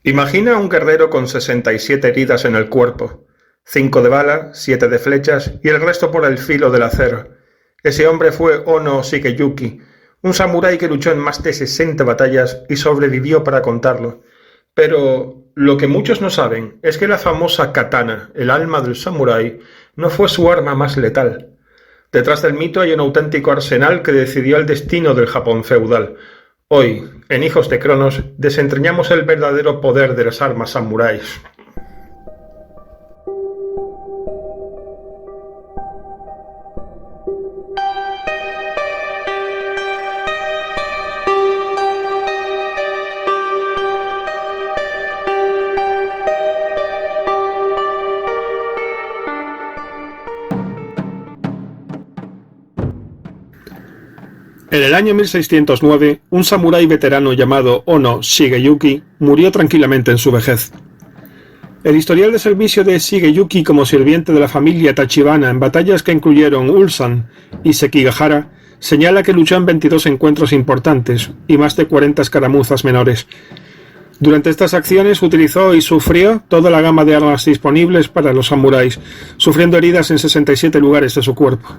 Imagina a un guerrero con 67 heridas en el cuerpo, 5 de bala, 7 de flechas y el resto por el filo del acero. Ese hombre fue Ono Shigeyuki, un samurái que luchó en más de 60 batallas y sobrevivió para contarlo. Pero lo que muchos no saben es que la famosa katana, el alma del samurái, no fue su arma más letal. Detrás del mito hay un auténtico arsenal que decidió el destino del Japón feudal. Hoy, en Hijos de Cronos, desentrañamos el verdadero poder de las armas samuráis. En el año 1609, un samurái veterano llamado Ono Shigeyuki murió tranquilamente en su vejez. El historial de servicio de Shigeyuki como sirviente de la familia Tachibana en batallas que incluyeron Ulsan y Sekigahara señala que luchó en 22 encuentros importantes y más de 40 escaramuzas menores. Durante estas acciones utilizó y sufrió toda la gama de armas disponibles para los samuráis, sufriendo heridas en 67 lugares de su cuerpo.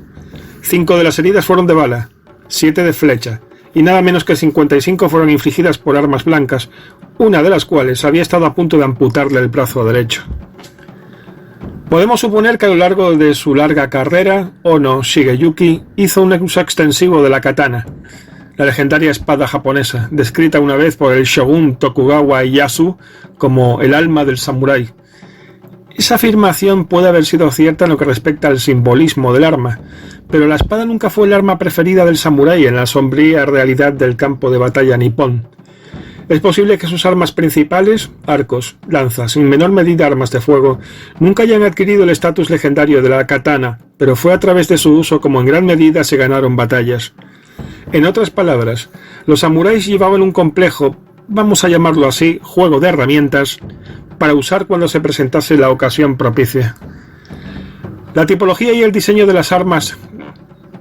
5 de las heridas fueron de bala, 7 de flecha, y nada menos que 55 fueron infligidas por armas blancas, una de las cuales había estado a punto de amputarle el brazo derecho. Podemos suponer que a lo largo de su larga carrera, Ono Shigeyuki hizo un uso extensivo de la katana, la legendaria espada japonesa, descrita una vez por el shogun Tokugawa Ieyasu como el alma del samurái. Esa afirmación puede haber sido cierta en lo que respecta al simbolismo del arma, pero la espada nunca fue el arma preferida del samurái en la sombría realidad del campo de batalla nipón. Es posible que sus armas principales, arcos, lanzas y en menor medida armas de fuego, nunca hayan adquirido el estatus legendario de la katana, pero fue a través de su uso como en gran medida se ganaron batallas. En otras palabras, los samuráis llevaban un complejo, vamos a llamarlo así, juego de herramientas, para usar cuando se presentase la ocasión propicia. La tipología y el diseño de las armas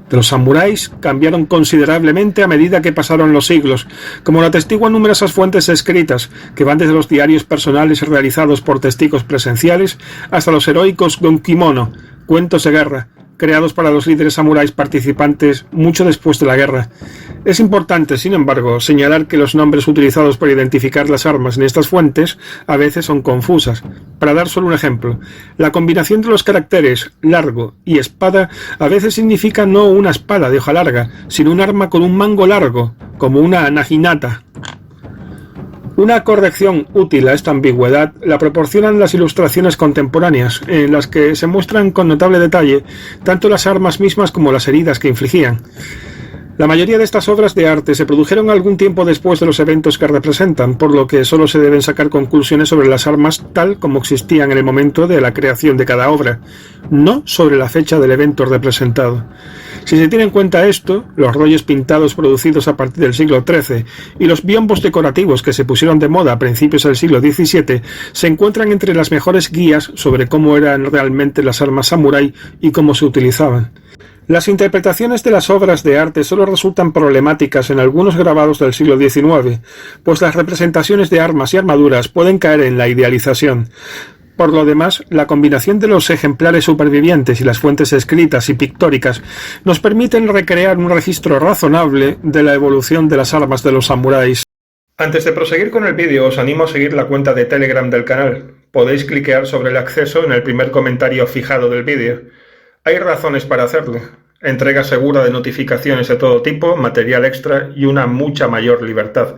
de los samuráis cambiaron considerablemente a medida que pasaron los siglos, como lo atestiguan numerosas fuentes escritas, que van desde los diarios personales realizados por testigos presenciales hasta los heroicos gonkimono, cuentos de guerra, creados para los líderes samuráis participantes mucho después de la guerra. Es importante, sin embargo, señalar que los nombres utilizados para identificar las armas en estas fuentes a veces son confusas. Para dar solo un ejemplo, la combinación de los caracteres largo y espada a veces significa no una espada de hoja larga, sino un arma con un mango largo, como una naginata. Una corrección útil a esta ambigüedad la proporcionan las ilustraciones contemporáneas, en las que se muestran con notable detalle tanto las armas mismas como las heridas que infligían. La mayoría de estas obras de arte se produjeron algún tiempo después de los eventos que representan, por lo que solo se deben sacar conclusiones sobre las armas tal como existían en el momento de la creación de cada obra, no sobre la fecha del evento representado. Si se tiene en cuenta esto, los rollos pintados producidos a partir del siglo XIII y los biombos decorativos que se pusieron de moda a principios del siglo XVII se encuentran entre las mejores guías sobre cómo eran realmente las armas samurái y cómo se utilizaban. Las interpretaciones de las obras de arte solo resultan problemáticas en algunos grabados del siglo XIX, pues las representaciones de armas y armaduras pueden caer en la idealización. Por lo demás, la combinación de los ejemplares supervivientes y las fuentes escritas y pictóricas nos permiten recrear un registro razonable de la evolución de las armas de los samuráis. Antes de proseguir con el vídeo, os animo a seguir la cuenta de Telegram del canal. Podéis cliquear sobre el acceso en el primer comentario fijado del vídeo. Hay razones para hacerlo: entrega segura de notificaciones de todo tipo, material extra y una mucha mayor libertad.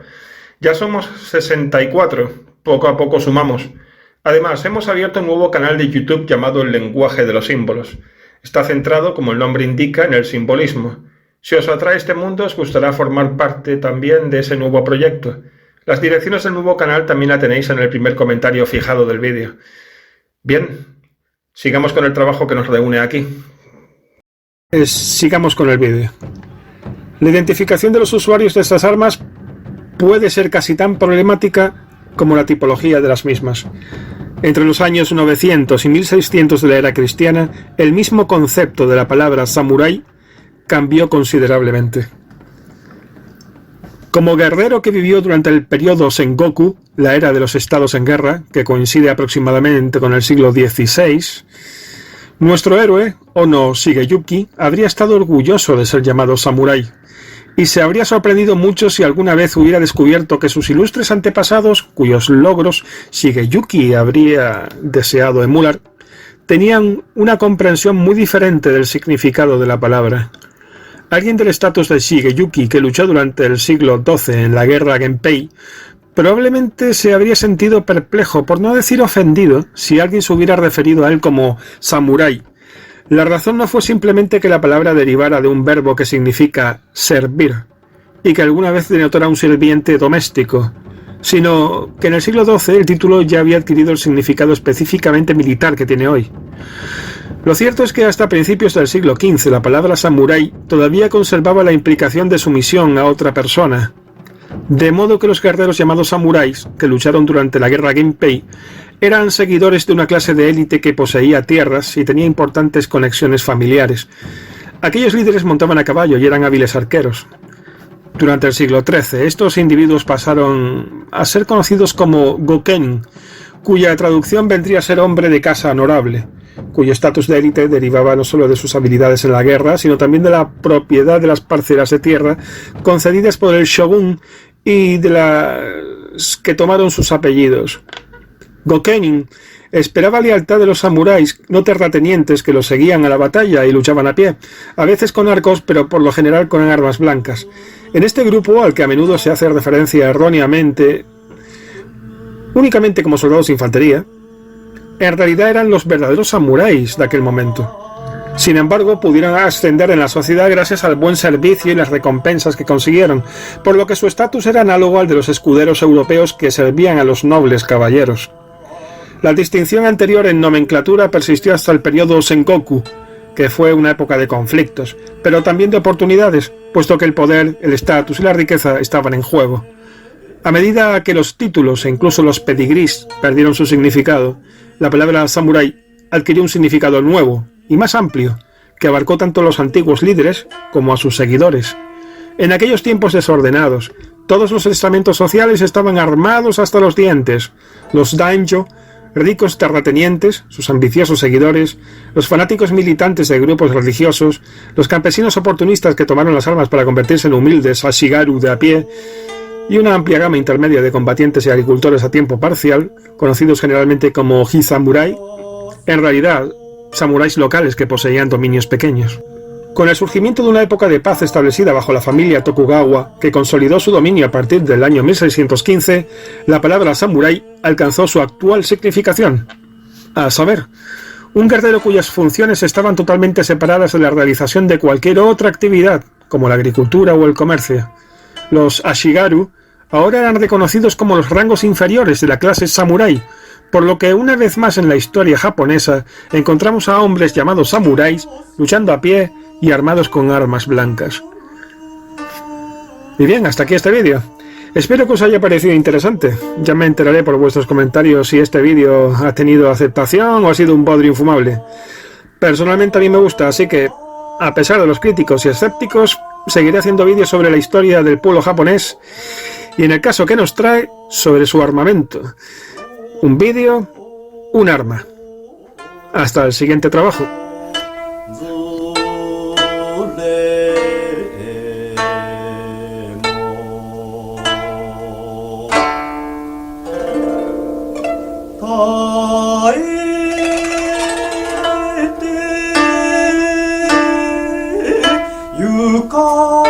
Ya somos 64, poco a poco sumamos. Además, hemos abierto un nuevo canal de YouTube llamado El Lenguaje de los Símbolos. Está centrado, como el nombre indica, en el simbolismo. Si os atrae este mundo, os gustará formar parte también de ese nuevo proyecto. Las direcciones del nuevo canal también la tenéis en el primer comentario fijado del vídeo. Bien, sigamos con el trabajo que nos reúne aquí. Sigamos con el vídeo. La identificación de los usuarios de estas armas puede ser casi tan problemática como la tipología de las mismas. Entre los años 900 y 1600 de la era cristiana, el mismo concepto de la palabra samurái cambió considerablemente. Como guerrero que vivió durante el periodo Sengoku, la era de los estados en guerra, que coincide aproximadamente con el siglo XVI, nuestro héroe, Ono Shigeyuki, habría estado orgulloso de ser llamado samurái, y se habría sorprendido mucho si alguna vez hubiera descubierto que sus ilustres antepasados, cuyos logros Shigeyuki habría deseado emular, tenían una comprensión muy diferente del significado de la palabra. Alguien del estatus de Shigeyuki que luchó durante el siglo XII en la guerra Genpei probablemente se habría sentido perplejo, por no decir ofendido, si alguien se hubiera referido a él como samurái. La razón no fue simplemente que la palabra derivara de un verbo que significa servir, y que alguna vez denotara un sirviente doméstico, sino que en el siglo XII el título ya había adquirido el significado específicamente militar que tiene hoy. Lo cierto es que hasta principios del siglo XV la palabra samurái todavía conservaba la implicación de sumisión a otra persona, de modo que los guerreros llamados samuráis, que lucharon durante la guerra Genpei, eran seguidores de una clase de élite que poseía tierras y tenía importantes conexiones familiares. Aquellos líderes montaban a caballo y eran hábiles arqueros. Durante el siglo XIII, estos individuos pasaron a ser conocidos como Gokenin, cuya traducción vendría a ser hombre de casa honorable, cuyo estatus de élite derivaba no solo de sus habilidades en la guerra, sino también de la propiedad de las parcelas de tierra concedidas por el shogun y de las que tomaron sus apellidos. Gokenin esperaba lealtad de los samuráis, no terratenientes que los seguían a la batalla y luchaban a pie, a veces con arcos, pero por lo general con armas blancas. En este grupo, al que a menudo se hace referencia erróneamente únicamente como soldados de infantería, en realidad eran los verdaderos samuráis de aquel momento. Sin embargo, pudieron ascender en la sociedad gracias al buen servicio y las recompensas que consiguieron, por lo que su estatus era análogo al de los escuderos europeos que servían a los nobles caballeros. La distinción anterior en nomenclatura persistió hasta el periodo Sengoku, que fue una época de conflictos, pero también de oportunidades, puesto que el poder, el estatus y la riqueza estaban en juego. A medida que los títulos e incluso los pedigrís perdieron su significado, la palabra samurái adquirió un significado nuevo y más amplio, que abarcó tanto a los antiguos líderes como a sus seguidores. En aquellos tiempos desordenados, todos los estamentos sociales estaban armados hasta los dientes. Los daimyo, ricos terratenientes, sus ambiciosos seguidores, los fanáticos militantes de grupos religiosos, los campesinos oportunistas que tomaron las armas para convertirse en humildes ashigaru de a pie, y una amplia gama intermedia de combatientes y agricultores a tiempo parcial, conocidos generalmente como hisamurai, en realidad samuráis locales que poseían dominios pequeños. Con el surgimiento de una época de paz establecida bajo la familia Tokugawa, que consolidó su dominio a partir del año 1615, la palabra samurái alcanzó su actual significación, a saber, un guerrero cuyas funciones estaban totalmente separadas de la realización de cualquier otra actividad, como la agricultura o el comercio. Los ashigaru ahora eran reconocidos como los rangos inferiores de la clase samurái, por lo que una vez más en la historia japonesa encontramos a hombres llamados samuráis luchando a pie y armados con armas blancas. Y bien, hasta aquí este vídeo. Espero que os haya parecido interesante. Ya me enteraré por vuestros comentarios si este vídeo ha tenido aceptación o ha sido un bodrio infumable. Personalmente a mí me gusta, así que, a pesar de los críticos y escépticos, seguiré haciendo vídeos sobre la historia del pueblo japonés y, en el caso que nos trae, sobre su armamento. Un vídeo, un arma. Hasta el siguiente trabajo. Yukashi